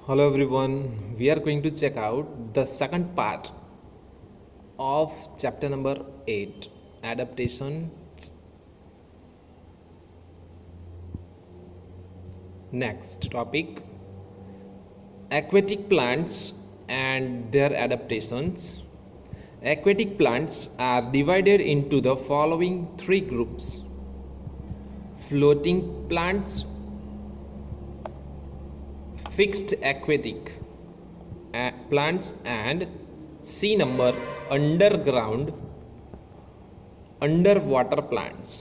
Hello everyone, we are going to check out the second part of chapter number 8 adaptations. Next topic, aquatic plants and their adaptations. Aquatic plants are divided into the following three groups: floating plants, fixed aquatic plants, and C number underwater plants.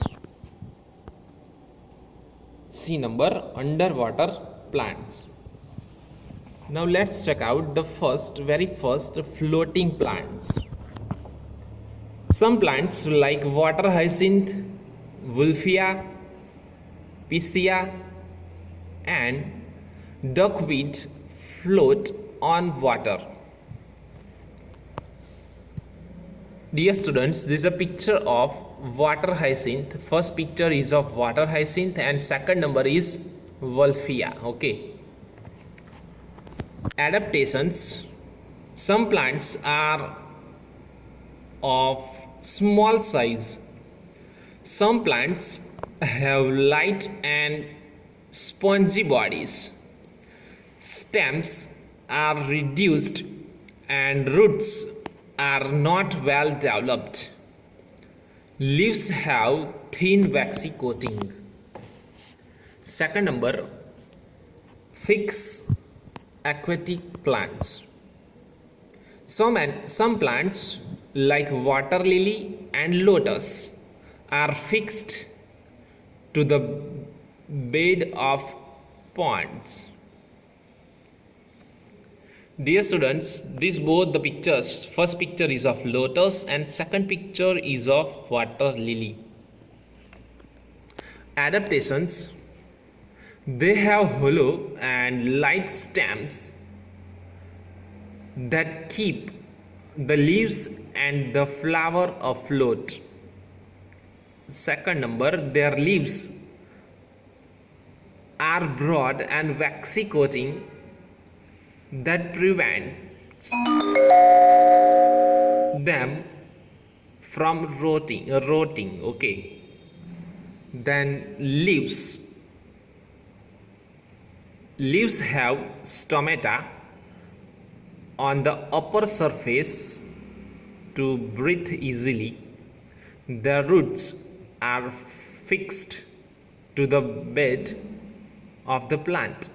C number underwater plants. Now let's check out the very first floating plants. Some plants like water hyacinth, Wolffia, Pistia, and duckweed float on water. Dear students, this is a picture of water hyacinth. First picture is of water hyacinth and second number is Wolffia. Okay. Adaptations. Some plants are of small size. Some plants have light and spongy bodies. Stems are reduced and roots are not well developed. Leaves have thin waxy coating. Second number, fixed aquatic plants. Some plants like water lily and lotus are fixed to the bed of ponds. Dear students, these both the pictures, first picture is of lotus and second picture is of water lily. Adaptations. They have hollow and light stems that keep the leaves and the flower afloat. Second number, their leaves are broad and waxy coating that prevents them from rotting. Okay. Then leaves have stomata on the upper surface to breathe easily. The roots are fixed to the bed of the plant.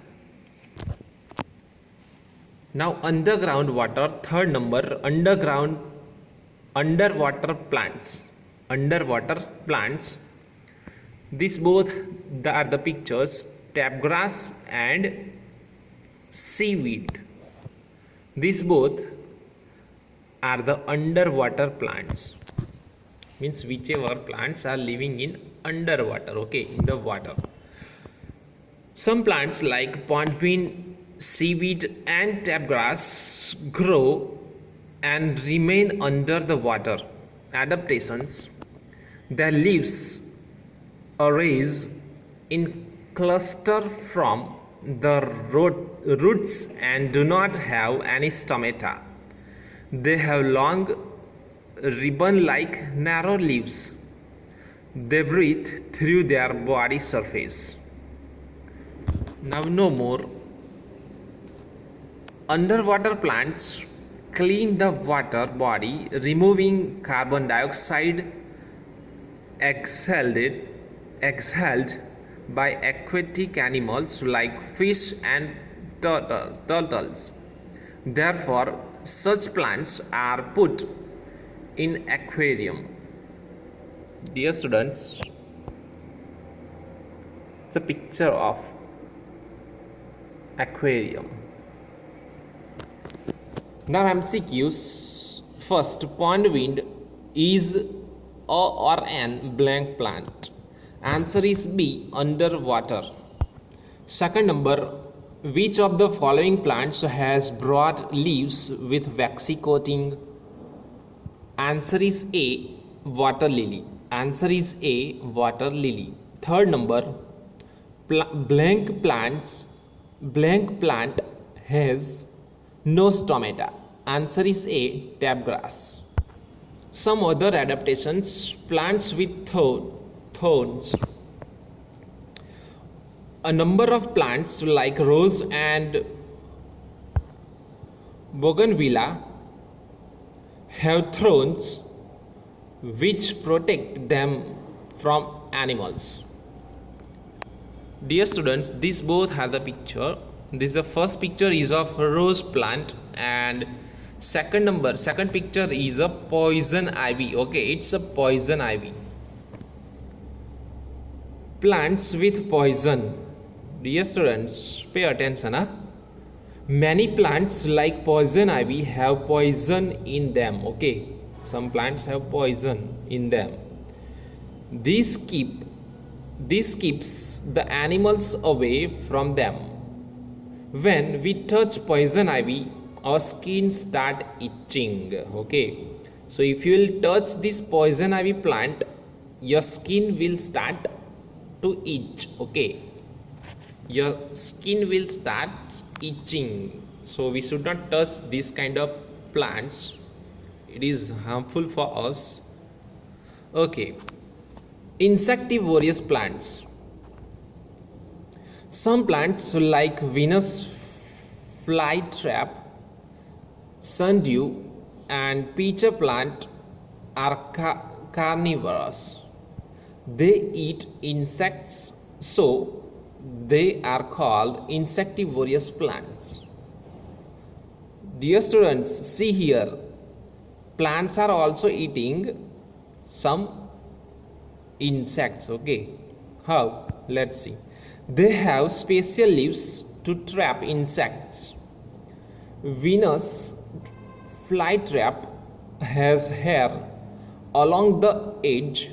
Now underground water, third number, underwater plants. These both are the pictures, tapgrass and seaweed. These both are the underwater plants. Means whichever plants are living in underwater, okay, in the water. Some plants like pondweed, seaweed and tapgrass grow and remain under the water. Adaptations. Their leaves arise in cluster from the roots and do not have any stomata. They have long ribbon-like narrow leaves. They breathe through their body surface. Now no more. Underwater plants clean the water body, removing carbon dioxide exhaled by aquatic animals like fish and turtles. Therefore, such plants are put in aquarium. Dear students, it's a picture of aquarium. Now MCQs. First, pondweed is a or an blank plant. Answer is B, underwater. Second number, which of the following plants has broad leaves with waxy coating? Answer is A, water lily. Third number, blank plant has no stomata? Answer is A. Tabgrass. Some other adaptations, plants with thorns. A number of plants like rose and bougainvillea have thorns which protect them from animals. Dear students, these both have the picture. This is the first picture is of a rose plant, and second picture is a poison ivy. Okay, it's a poison ivy. Plants with poison. Dear students, pay attention. Many plants like poison ivy have poison in them. Okay, some plants have poison in them. This keeps the animals away from them. When we touch poison ivy, our skin start itching. Okay, so if you will touch this poison ivy plant, your skin will start to itch. Okay, your skin will start itching. So we should not touch this kind of plants. It is harmful for us. Okay, insectivorous plants. Some plants like Venus flytrap, sundew, and pitcher plant are carnivorous. They eat insects, so they are called insectivorous plants. Dear students, see here, plants are also eating some insects. Okay, how? Let's see. They have special leaves to trap insects. Venus flytrap has hair along the edge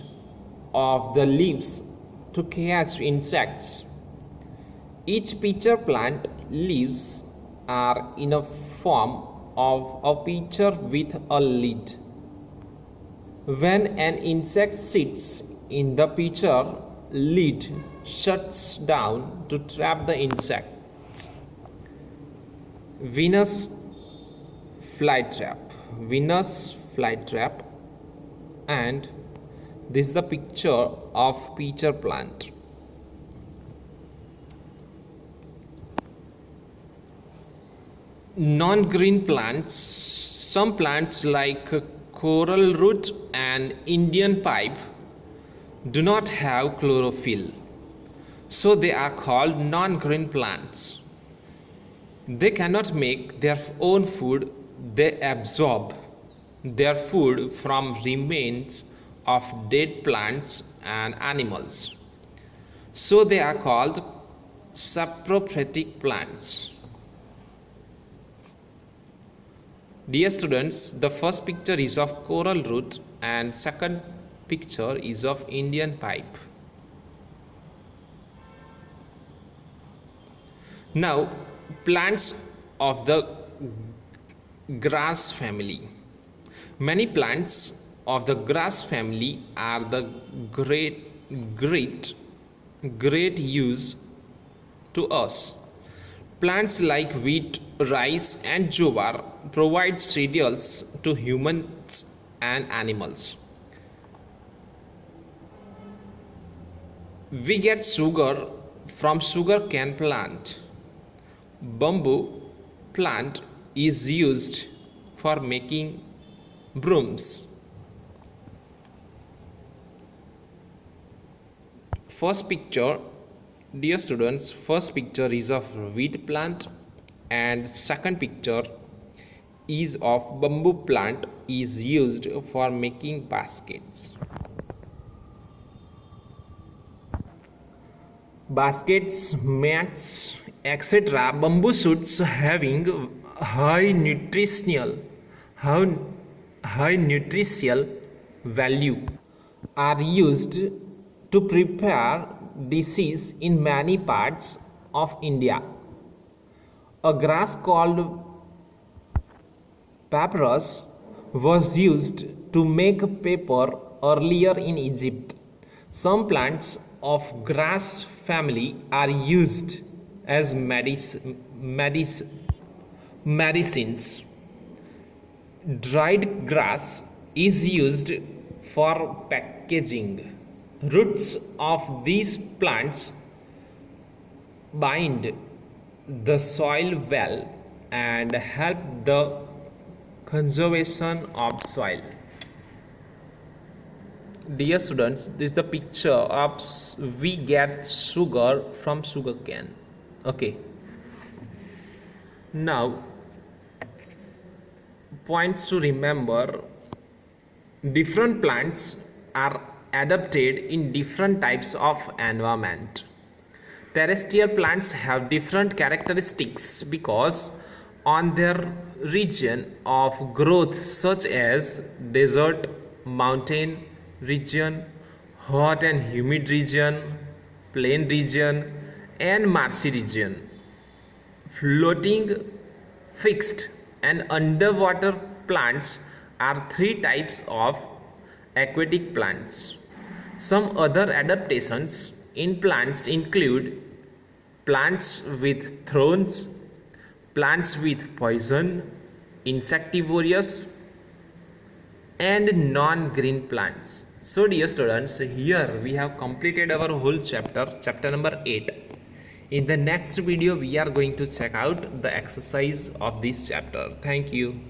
of the leaves to catch insects. Each pitcher plant leaves are in a form of a pitcher with a lid. When an insect sits in the pitcher, lid shuts down to trap the insects. Venus flytrap, and this is the picture of pitcher plant. Non-green plants. Some plants like coral root and Indian pipe do not have chlorophyll, so they are called non-green plants. They cannot make their own food. They absorb their food from remains of dead plants and animals, so they are called saprophytic plants. Dear students, the first picture is of coral root and second picture is of Indian pipe. Now, plants of the grass family. Many plants of the grass family are the great use to us. Plants like wheat, rice, and jowar provide cereals to humans and animals. We get sugar from sugarcane plant. Bamboo plant is used for making brooms. First picture, dear students, first picture is of wheat plant and second picture is of bamboo plant is used for making baskets. Baskets, mats, etc. Bamboo shoots having high nutritional value are used to prepare dishes in many parts of India. A grass called papyrus was used to make paper earlier in Egypt. Some plants of grass family are used as medicine. Medicines. Dried grass is used for packaging. Roots of these plants bind the soil well and help the conservation of soil. Dear students, this is the picture of we get sugar from sugar cane. Okay. Now, points to remember: different plants are adapted in different types of environment. Terrestrial plants have different characteristics because on their region of growth, such as desert, mountain region, hot and humid region, plain region, and marshy region. Floating, fixed, and underwater plants are three types of aquatic plants. Some other adaptations in plants include plants with thorns, plants with poison, insectivorous, and non-green plants. So dear students, here we have completed our whole chapter number 8. In the next video we are going to check out the exercise of this chapter. Thank you.